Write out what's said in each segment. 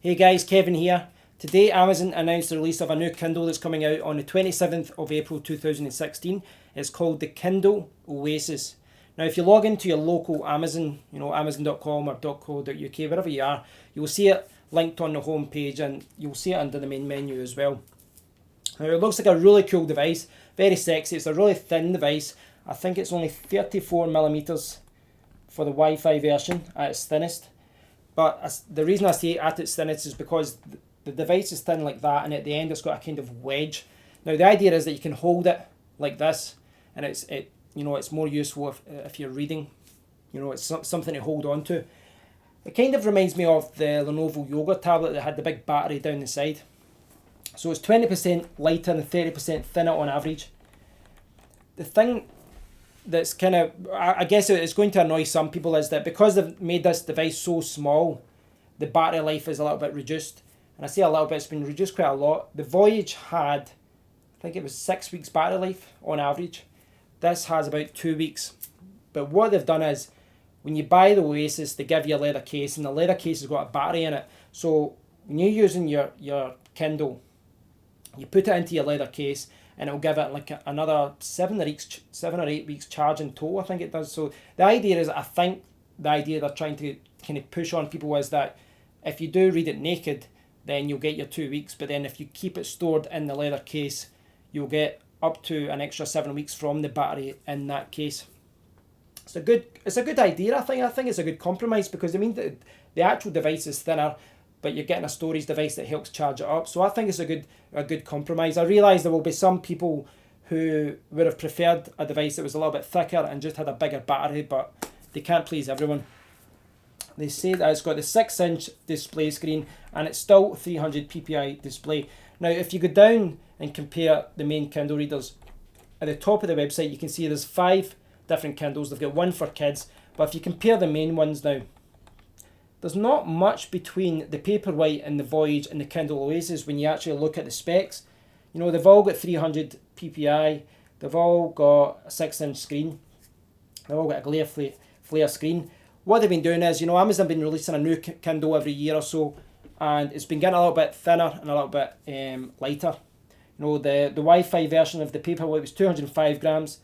Hey guys, Kevin here. Today Amazon announced the release of a new Kindle that's coming out on the 27th of April 2016. It's called the Kindle Oasis. Now if you log into your local Amazon, amazon.com or .co.uk, wherever you are, you'll see it linked on the home page and you'll see it under the main menu as well. Now it looks like a really cool device, very sexy. It's a really thin device. I think it's only 34mm for the Wi-Fi version at its thinnest. But the reason I say at its thinnest is because the device is thin like that, and at the end it's got a kind of wedge. Now the idea is that you can hold it like this, and it's more useful if you're reading. It's something to hold on to. It kind of reminds me of the Lenovo Yoga tablet that had the big battery down the side. So it's 20% lighter and 30% thinner on average. The thing that's kind of, I guess it's going to annoy some people, is that because they've made this device so small, the battery life is a little bit reduced. And I say a little bit, it's been reduced quite a lot. The Voyage had, I think it was 6 weeks battery life on average. This has about 2 weeks. But what they've done is, when you buy the Oasis, they give you a leather case, and the leather case has got a battery in it. So when you're using your Kindle, you put it into your leather case, and it'll give it like another 7 or 8 weeks charge in total, I think it does. So the idea is, I think the idea they're trying to kind of push on people is that if you do read it naked, then you'll get your 2 weeks. But then if you keep it stored in the leather case, you'll get up to an extra 7 weeks from the battery in that case. It's a good idea, I think. I think it's a good compromise, because I mean the actual device is thinner, but you're getting a storage device that helps charge it up. So I think it's a good compromise. I realise there will be some people who would have preferred a device that was a little bit thicker and just had a bigger battery, but they can't please everyone. They say that it's got the 6-inch display screen, and it's still 300 ppi display. Now if you go down and compare the main Kindle readers, at the top of the website you can see there's 5 different Kindles. They've got one for kids, but if you compare the main ones now, there's not much between the Paperwhite and the Voyage and the Kindle Oasis when you actually look at the specs. They've all got 300 ppi, they've all got a 6-inch screen, they've all got a glare flare screen. What they've been doing is, Amazon have been releasing a new Kindle every year or so, and it's been getting a little bit thinner and a little bit lighter. The Wi-Fi version of the Paperwhite was 205 grams,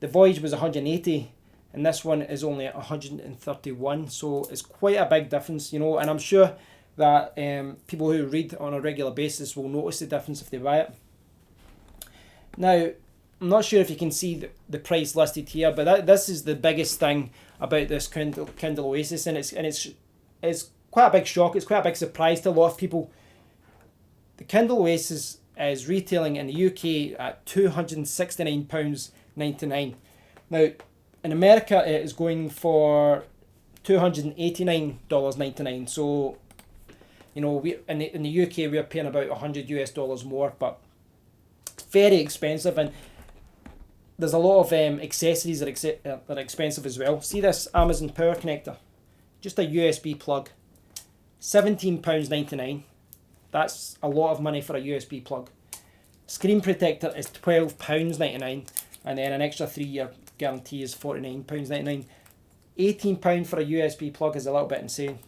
the Voyage was 180, and this one is only 131, so it's quite a big difference, and I'm sure that people who read on a regular basis will notice the difference if they buy it. Now, I'm not sure if you can see the price listed here, but this is the biggest thing about this Kindle Oasis, and it's quite a big shock. It's quite a big surprise to a lot of people. The Kindle Oasis is retailing in the UK at £269.99. Now, in America, it is going for $289.99. So, we in the UK we are paying about $100 more, but it's very expensive, and there's a lot of accessories that are expensive as well. See this Amazon Power Connector, just a USB plug, £17.99. That's a lot of money for a USB plug. Screen protector is £12.99, and then an extra 3-year guarantee is £49.99. £18 for a USB plug is a little bit insane.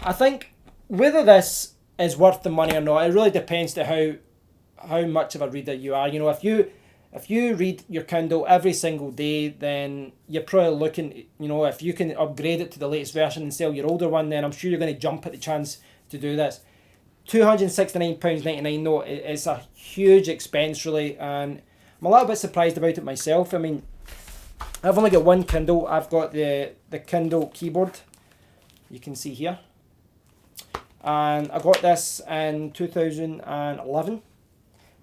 I think whether this is worth the money or not, it really depends to how much of a reader you are. If you read your Kindle every single day, then you're probably looking, if you can upgrade it to the latest version and sell your older one, then I'm sure you're going to jump at the chance to do this. £269.99 though, it's a huge expense really, and I'm a little bit surprised about it myself. I mean, I've only got one Kindle. I've got the Kindle keyboard, you can see here, and I got this in 2011,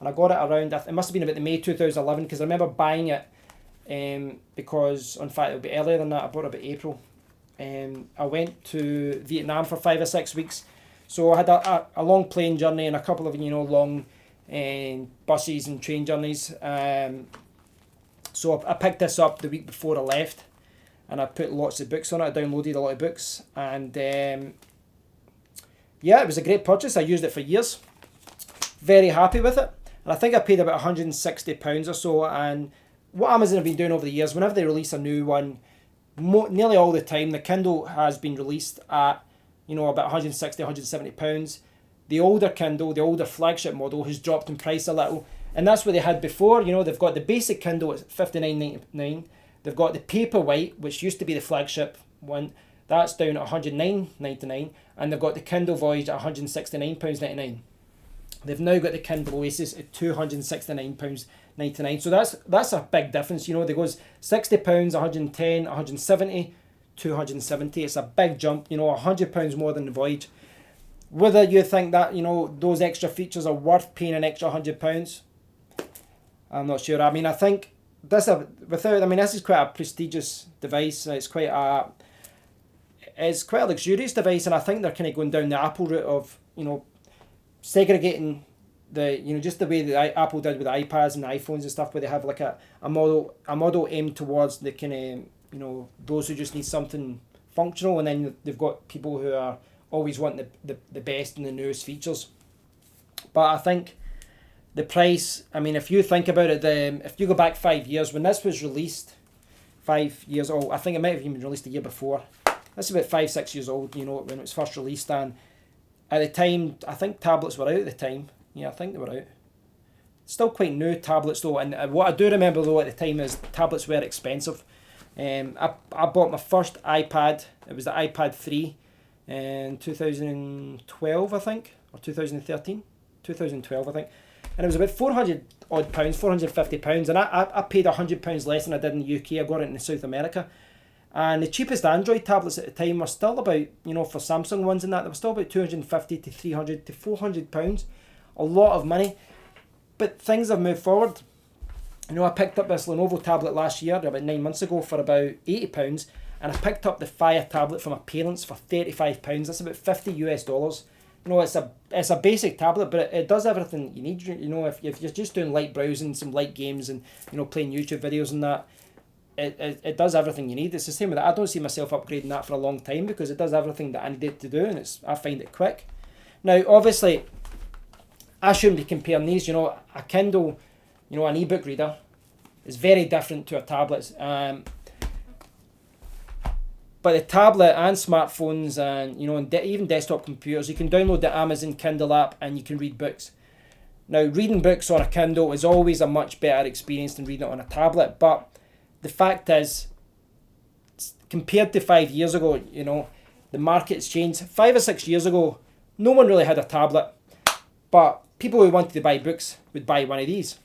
and I got it around, it must have been about the May 2011, because I remember buying it, because in fact it'll be earlier than that. I bought it about April. I went to Vietnam for 5 or 6 weeks, so I had a long plane journey and a couple of long buses and train journeys. So I picked this up the week before I left, and I put lots of books on it. I downloaded a lot of books, and yeah, it was a great purchase. I used it for years. Very happy with it, and I think I paid about £160 or so. And what Amazon have been doing over the years, whenever they release a new one, nearly all the time the Kindle has been released at you know, about 160, 170 pounds. The older Kindle, the older flagship model, has dropped in price a little, and that's what they had before. You know, they've got the basic Kindle at £59.99. They've got the Paperwhite, which used to be the flagship one, that's down at £109.99, and they've got the Kindle Voyage at £169.99. They've now got the Kindle Oasis at £269.99. So that's a big difference. You know, they goes £60, £110, £170, £270. It's a big jump. You know, £100 more than the Voyage. Whether you think that, you know, those extra features are worth paying an extra £100, I'm not sure. I mean, I think this is quite a prestigious device. It's quite a luxurious device, and I think they're kind of going down the Apple route of, you know, segregating the, you know, just the way that Apple did with the iPads and the iPhones and stuff, where they have like a model aimed towards the kind of, you know, those who just need something functional, and then they've got people who are always want the best and the newest features. But I think the price, I mean, if you think about it, if you go back 5 years, when this was released, 5 years old, I think it might have even been released a year before. That's about 5-6 years old, you know, when it was first released. And at the time, I think tablets were out at the time. Yeah, I think they were out. Still quite new tablets though, and what I do remember though at the time is tablets were expensive. I bought my first iPad. It was the iPad 3 in 2012, I think, or 2013. 2012, I think. And it was about £400 odd, £450, and I paid £100 less than I did in the UK. I got it in South America. And the cheapest Android tablets at the time were still about, you know, for Samsung ones and that, they were still about £250 to £300 to £400. A lot of money. But things have moved forward. You know, I picked up this Lenovo tablet last year, about 9 months ago, for about £80. And I picked up the Fire tablet from my parents for £35. That's about $50 US. You know, it's a basic tablet, but it does everything you need. You know, if you're just doing light browsing, some light games, and, you know, playing YouTube videos and that, it does everything you need. It's the same with that. I don't see myself upgrading that for a long time, because it does everything that I need it to do, and I find it quick. Now, obviously, I shouldn't be comparing these. You know, a Kindle, you know, an ebook reader is very different to a tablet. But the tablet and smartphones and, you know, and even desktop computers, you can download the Amazon Kindle app and you can read books. Now, reading books on a Kindle is always a much better experience than reading it on a tablet. But the fact is, compared to 5 years ago, you know, the market's changed. 5 or 6 years ago, no one really had a tablet. But people who wanted to buy books would buy one of these.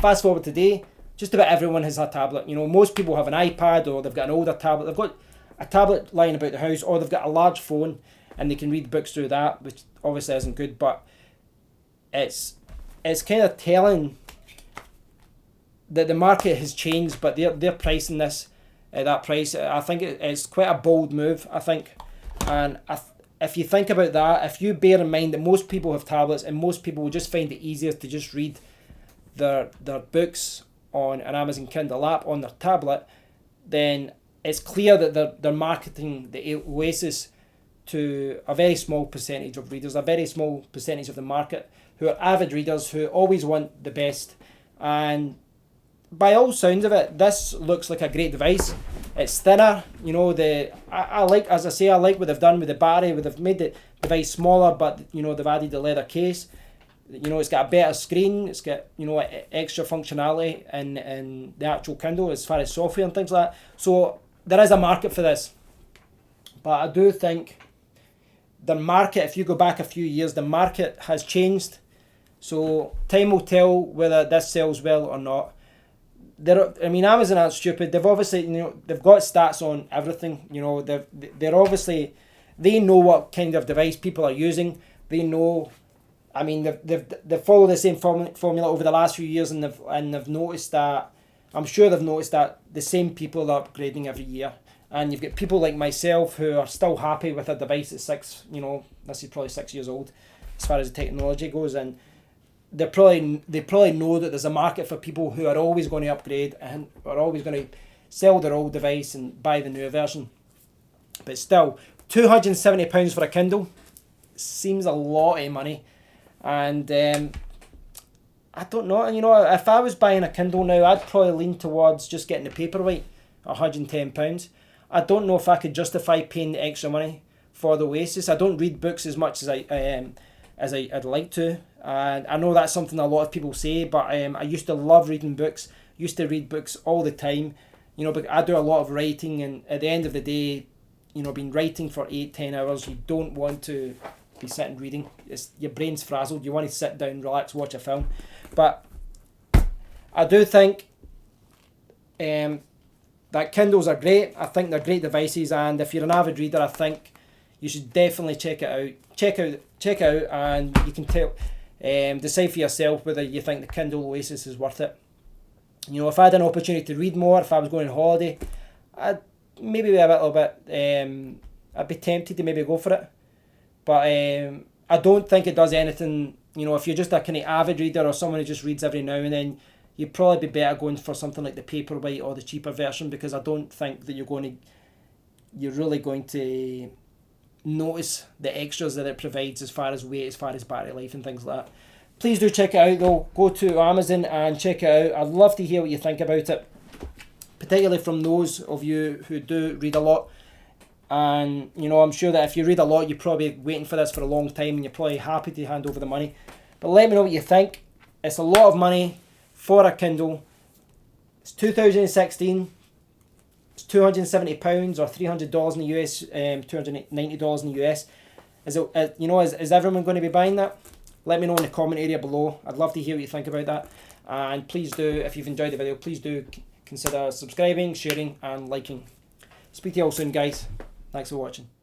Fast forward today, just about everyone has a tablet. You know, most people have an iPad, or they've got an older tablet. They've got a tablet lying about the house, or they've got a large phone and they can read books through that, which obviously isn't good, but it's kind of telling that the market has changed, but they're pricing this at that price. I think it's quite a bold move, I think. And if you think about that, if you bear in mind that most people have tablets, and most people will just find it easier to just read their books on an Amazon Kindle app on their tablet, then it's clear that they're marketing the Oasis to a very small percentage of readers, a very small percentage of the market who are avid readers, who always want the best. And by all sounds of it, this looks like a great device. It's thinner, you know. I like, as I say, I like what they've done with the battery. They've made the device smaller, but, you know, they've added the leather case. You know, it's got a better screen. It's got, you know, extra functionality in the actual Kindle as far as software and things like that. So there is a market for this. But I do think the market, if you go back a few years, the market has changed. So time will tell whether this sells well or not. Amazon aren't stupid. They've obviously, you know, they've got stats on everything. You know, they're obviously, they know what kind of device people are using. They know. I mean, they've followed the same formula over the last few years, and they've noticed that. I'm sure they've noticed that the same people are upgrading every year, and you've got people like myself who are still happy with a device that's 6. You know, this is probably 6 years old, as far as the technology goes, and they probably know that there's a market for people who are always going to upgrade and are always going to sell their old device and buy the newer version. But still, £270 for a Kindle seems a lot of money. And I don't know, you know, if I was buying a Kindle now, I'd probably lean towards just getting the Paperwhite, £110. I don't know if I could justify paying the extra money for the Oasis. I don't read books as much as I'd like to, and I know that's something a lot of people say, but I used to love reading books. Used to read books all the time, you know. But I do a lot of writing, and at the end of the day, you know, been writing for 8-10 hours, you don't want to be sitting reading. Your brain's frazzled. You want to sit down, relax, watch a film. But I do think that Kindles are great. I think they're great devices, and if you're an avid reader, I think you should definitely check it out. Check out, and you can decide for yourself whether you think the Kindle Oasis is worth it. You know, if I had an opportunity to read more, if I was going on holiday, I'd maybe be a little bit, I'd be tempted to maybe go for it. But I don't think it does anything, you know, if you're just a kind of avid reader or someone who just reads every now and then, you'd probably be better going for something like the Paperwhite or the cheaper version, because I don't think that you're really going to notice the extras that it provides as far as weight, as far as battery life and things like that. Please do check it out though. Go to Amazon and check it out. I'd love to hear what you think about it, particularly from those of you who do read a lot. And you know, I'm sure that if you read a lot, you're probably waiting for this for a long time, and you're probably happy to hand over the money. But let me know what you think. It's a lot of money for a Kindle. It's 2016. It's £270 or $300 in the US, $290 in the US. Is it, you know, is everyone going to be buying that? Let me know in the comment area below. I'd love to hear what you think about that. And please do, if you've enjoyed the video, please do consider subscribing, sharing and liking. Speak to you all soon, guys. Thanks for watching.